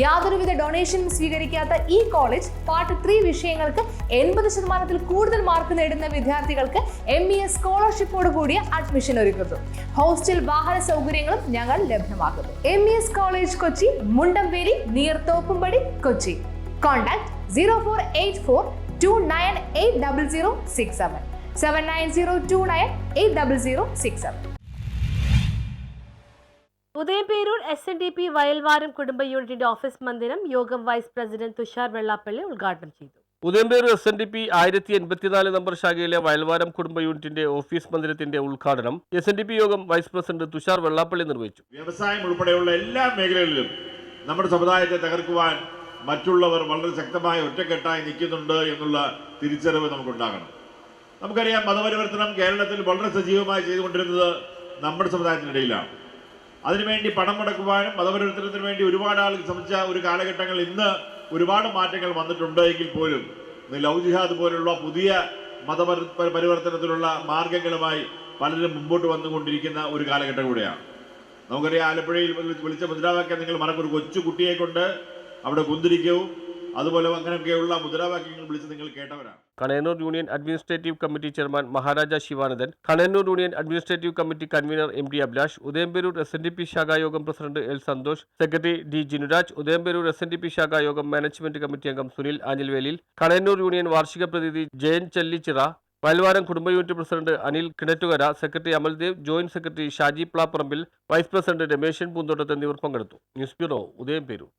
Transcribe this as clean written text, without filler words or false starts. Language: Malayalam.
യാതൊരുവിധ ഡൊണേഷനും സ്വീകരിക്കാത്ത ഈ കോളേജ് പാർട്ട് 3 വിഷയങ്ങൾക്ക് 80% കൂടുതൽ മാർക്ക് നേടുന്ന വിദ്യാർത്ഥികൾക്ക് MES സ്കോളർഷിപ്പോട് കൂടിയ അഡ്മിഷൻ ഒരുക്കുന്നു. ഹോസ്റ്റൽ വാഹന സൗകര്യങ്ങളും ഞങ്ങൾ ലഭ്യമാക്കുന്നു. MES college Kochi, Mundamveli, near Thoppumpady, Kochi. Contact 0484298067 7902980067. Udayamperoor SNDP Vayalvaram കുടുംബ യൂണിറ്റിന്റെ ഓഫീസ് മന്ദിരം യോഗം വൈസ് പ്രസിഡന്റ് തുഷാർ വെള്ളാപ്പള്ളി ഉദ്ഘാടനം ചെയ്തു. ഉദയംപേരൂർ SNDP 1084 നമ്പർ ശാഖയിലെ വയൽവാരം കുടുംബ യൂണിറ്റിന്റെ ഓഫീസ് മന്ദിരത്തിന്റെ ഉദ്ഘാടനം SNDP യോഗം വൈസ് പ്രസിഡന്റ് തുഷാർ വെള്ളാപ്പള്ളി നിർവഹിച്ചു. വ്യവസായം ഉൾപ്പെടെയുള്ള എല്ലാ മേഖലകളിലും നമ്മുടെ സമുദായത്തെ തകർക്കുവാൻ മറ്റുള്ളവർ വളരെ ശക്തമായ ഒറ്റക്കെട്ടായി നിൽക്കുന്നുണ്ട് എന്നുള്ള തിരിച്ചറിവ് നമുക്കുണ്ടാകണം. നമുക്കറിയാം, മതപരിവർത്തനം കേരളത്തിൽ വളരെ സജീവമായി ചെയ്തുകൊണ്ടിരുന്നത് നമ്മുടെ സമുദായത്തിനിടയിലാണ്. അതിനുവേണ്ടി പണം മുടക്കുവാനും മതപരിവർത്തനത്തിന് വേണ്ടി ഒരുപാട് ആളുകൾ ശ്രമിച്ച ഒരു കാലഘട്ടങ്ങൾ ഇന്ന് ഒരുപാട് മാറ്റങ്ങൾ വന്നിട്ടുണ്ട് എങ്കിൽ പോലും ലവ് ജിഹാദ് പോലുള്ള പുതിയ മതപരിവർത്തനത്തിലുള്ള മാർഗങ്ങളുമായി പലരും മുമ്പോട്ട് വന്നുകൊണ്ടിരിക്കുന്ന ഒരു കാലഘട്ടം കൂടെയാണ്. നമുക്കറിയാം, ആലപ്പുഴയിൽ വിളിച്ച മുദ്രാവാക്യം നിങ്ങൾ മറക്കൊരു കൊച്ചു കുട്ടിയെ കൊണ്ട് അവിടെ കുന്തിരിക്കവും അതുപോലെ അങ്ങനെയൊക്കെയുള്ള മുദ്രാവാക്യങ്ങൾ വിളിച്ച് നിങ്ങൾ കേട്ടവരാണ്. Kanayannur union administrative committee chairman Maharaja Sivanandan, Kanayannur union administrative committee convener MD Abhilash, Udayamperoor SNDP ശാഖായോഗം president L Santhosh, secretary D Jinuraj, Udayamperoor SNDP ശാഖായോഗം മാനേജ്മെന്റ് കമ്മിറ്റി അംഗം സുനിൽ ആഞ്ഞിൽവേലിൽ, കണയന്നൂർ യൂണിയൻ വാർഷിക പ്രതിനിധി ജയൻ ചെല്ലിച്ചിറ, വയൽവാരം കുടുംബ unit president Anil Kinattukara, secretary Amaldev, joint secretary Shaji Plapparambil, vice president Rameshan Poonthottathu എന്നിവർ പങ്കെടുത്തു. News bureau, Udayamperoor.